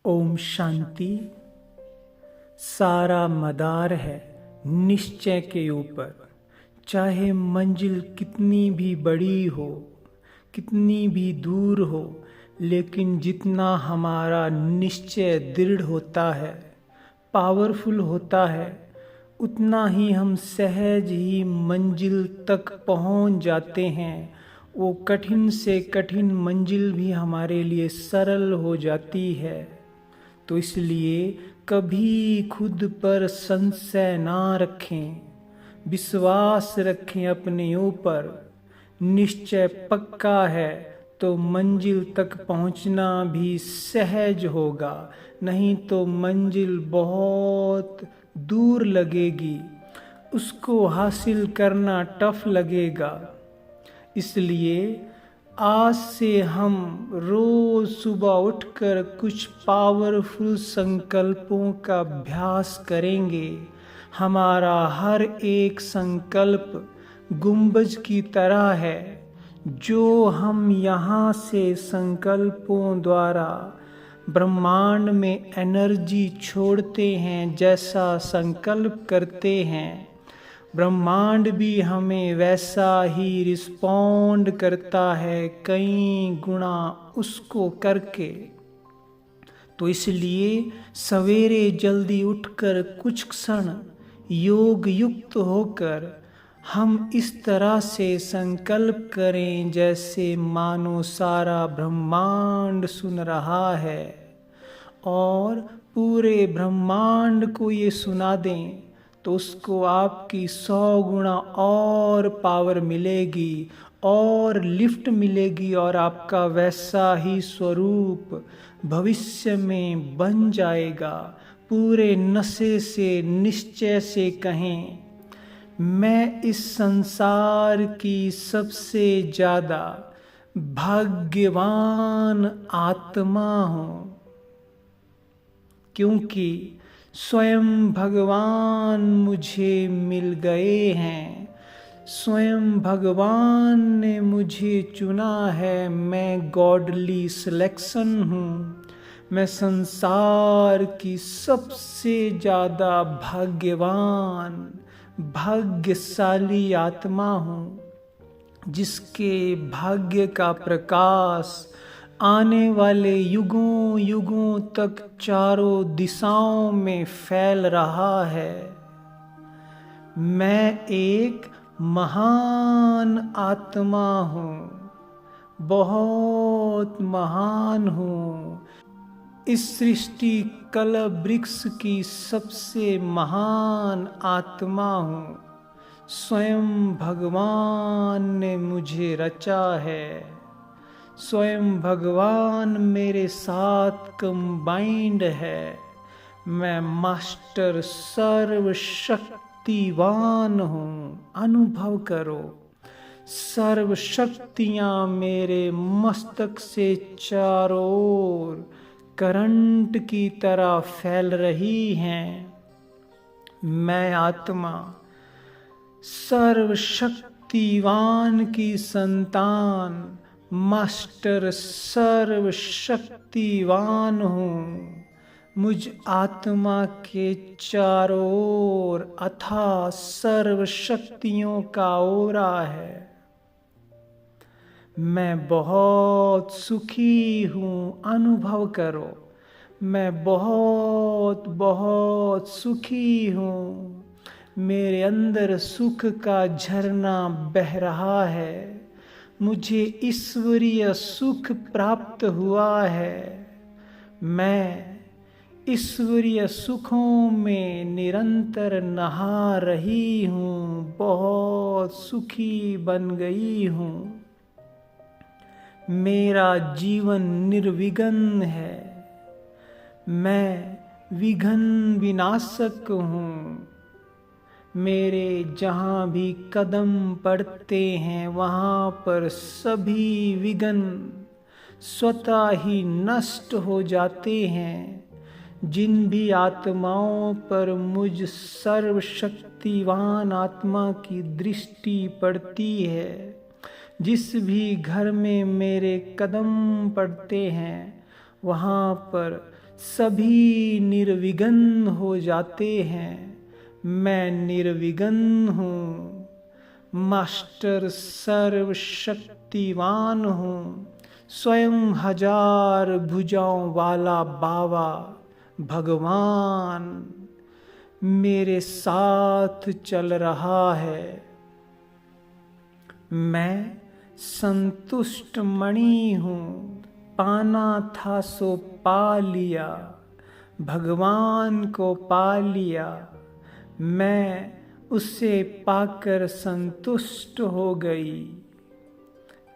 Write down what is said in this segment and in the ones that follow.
ओम शांति। सारा मदार है निश्चय के ऊपर। चाहे मंजिल कितनी भी बड़ी हो, कितनी भी दूर हो, लेकिन जितना हमारा निश्चय दृढ़ होता है, पावरफुल होता है, उतना ही हम सहज ही मंजिल तक पहुंच जाते हैं। वो कठिन से कठिन मंजिल भी हमारे लिए सरल हो जाती है। तो इसलिए कभी खुद पर संशय ना रखें, विश्वास रखें अपने ऊपर। निश्चय पक्का है तो मंजिल तक पहुंचना भी सहज होगा, नहीं तो मंजिल बहुत दूर लगेगी, उसको हासिल करना टफ लगेगा। इसलिए आज से हम रोज सुबह उठकर कुछ पावरफुल संकल्पों का अभ्यास करेंगे। हमारा हर एक संकल्प गुंबज की तरह है। जो हम यहाँ से संकल्पों द्वारा ब्रह्मांड में एनर्जी छोड़ते हैं, जैसा संकल्प करते हैं, ब्रह्मांड भी हमें वैसा ही रिस्पॉन्ड करता है, कई गुना उसको करके। तो इसलिए सवेरे जल्दी उठकर कुछ क्षण योग युक्त होकर हम इस तरह से संकल्प करें जैसे मानो सारा ब्रह्मांड सुन रहा है, और पूरे ब्रह्मांड को ये सुना दें तो उसको आपकी 100 गुना और पावर मिलेगी और लिफ्ट मिलेगी, और आपका वैसा ही स्वरूप भविष्य में बन जाएगा। पूरे नशे से निश्चय से कहें, मैं इस संसार की सबसे ज़्यादा भाग्यवान आत्मा हूँ, क्योंकि स्वयं भगवान मुझे मिल गए हैं। स्वयं भगवान ने मुझे चुना है। मैं गॉडली सिलेक्शन हूँ। मैं संसार की सबसे ज़्यादा भाग्यवान, भाग्यशाली आत्मा हूँ, जिसके भाग्य का प्रकाश आने वाले युगों युगों तक चारों दिशाओं में फैल रहा है। मैं एक महान आत्मा हूँ, बहुत महान हूँ। इस सृष्टि कल्प वृक्ष की सबसे महान आत्मा हूँ। स्वयं भगवान ने मुझे रचा है। स्वयं भगवान मेरे साथ कंबाइंड है। मैं मास्टर सर्वशक्तिवान हूँ। अनुभव करो, सर्व शक्तियाँ मेरे मस्तक से चारों ओर करंट की तरह फैल रही हैं। मैं आत्मा सर्वशक्तिवान की संतान, मास्टर सर्वशक्तिवान हूँ। मुझ आत्मा के चारों ओर अथाह सर्व शक्तियों का ओरा है। मैं बहुत सुखी हूँ। अनुभव करो, मैं बहुत बहुत सुखी हूँ। मेरे अंदर सुख का झरना बह रहा है। मुझे ईश्वरीय सुख प्राप्त हुआ है। मैं ईश्वरीय सुखों में निरंतर नहा रही हूँ। बहुत सुखी बन गई हूँ। मेरा जीवन निर्विघ्न है। मैं विघ्न विनाशक हूँ। मेरे जहाँ भी कदम पड़ते हैं, वहाँ पर सभी विघ्न स्वतः ही नष्ट हो जाते हैं। जिन भी आत्माओं पर मुझ सर्वशक्तिवान आत्मा की दृष्टि पड़ती है, जिस भी घर में मेरे कदम पड़ते हैं, वहाँ पर सभी निर्विघ्न हो जाते हैं, मैं निर्विघ्न हूँ। मास्टर सर्वशक्तिवान हूँ, स्वयं 1000 भुजाओं वाला बाबा भगवान मेरे साथ चल रहा है। मैं संतुष्ट मणि हूँ, पाना था सो पा लिया, भगवान को पा लिया। मैं उसे पाकर संतुष्ट हो गई।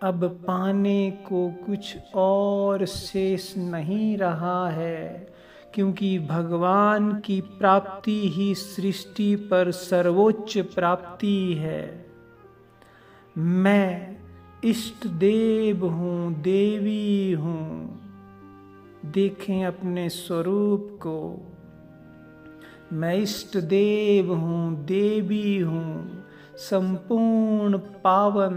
अब पाने को कुछ और शेष नहीं रहा है, क्योंकि भगवान की प्राप्ति ही सृष्टि पर सर्वोच्च प्राप्ति है। मैं इष्ट देव हूँ, देवी हूँ। देखें अपने स्वरूप को। मैं इष्ट देव हूँ, देवी हूँ, संपूर्ण पावन,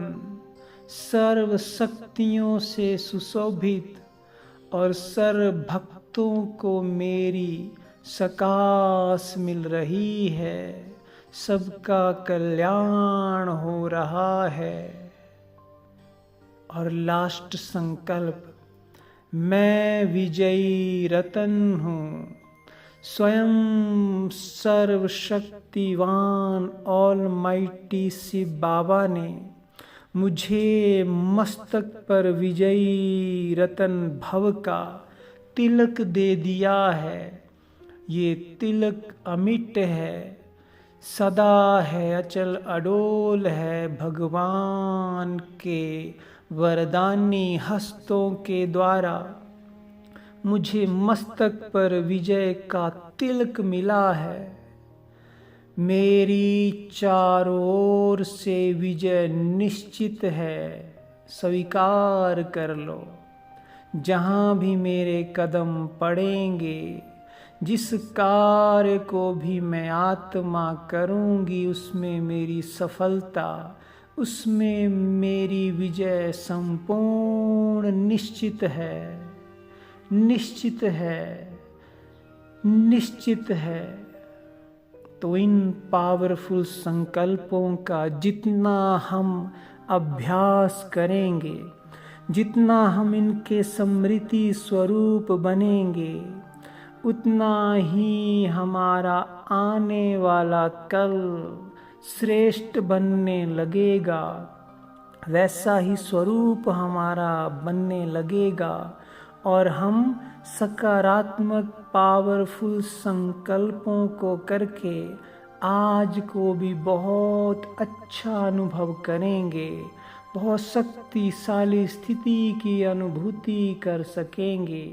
सर्व शक्तियों से सुशोभित और सर्व भक्तों को मेरी सकाश मिल रही है। सबका कल्याण हो रहा है। और लास्ट संकल्प, मैं विजयी रतन हूँ। स्वयं सर्वशक्तिवान ऑलमाइटी शिव बाबा ने मुझे मस्तक पर विजयी रतन भव का तिलक दे दिया है। ये तिलक अमिट है, सदा है, अचल अडोल है। भगवान के वरदानी हस्तों के द्वारा मुझे मस्तक पर विजय का तिलक मिला है। मेरी चारों ओर से विजय निश्चित है, स्वीकार कर लो। जहाँ भी मेरे कदम पड़ेंगे, जिस कार्य को भी मैं आत्मा करूँगी, उसमें मेरी सफलता, उसमें मेरी विजय संपूर्ण निश्चित है, निश्चित है, निश्चित है। तो इन पावरफुल संकल्पों का जितना हम अभ्यास करेंगे, जितना हम इनके समृद्धि स्वरूप बनेंगे, उतना ही हमारा आने वाला कल श्रेष्ठ बनने लगेगा। वैसा ही स्वरूप हमारा बनने लगेगा और हम सकारात्मक पावरफुल संकल्पों को करके आज को भी बहुत अच्छा अनुभव करेंगे, बहुत शक्तिशाली स्थिति की अनुभूति कर सकेंगे।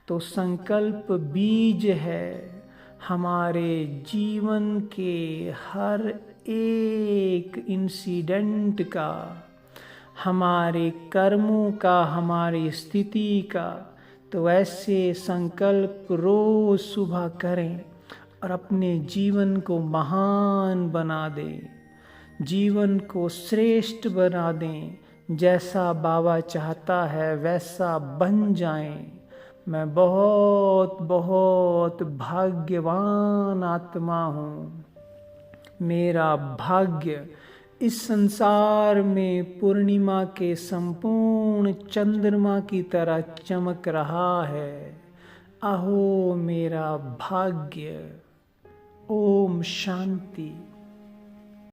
तो संकल्प बीज है हमारे जीवन के हर एक इंसिडेंट का, हमारे कर्मों का, हमारी स्थिति का। तो ऐसे संकल्प रोज सुबह करें और अपने जीवन को महान बना दें, जीवन को श्रेष्ठ बना दें। जैसा बाबा चाहता है वैसा बन जाएं। मैं बहुत बहुत भाग्यवान आत्मा हूँ। मेरा भाग्य इस संसार में पूर्णिमा के संपूर्ण चंद्रमा की तरह चमक रहा है। अहो मेरा भाग्य। ओम शांति।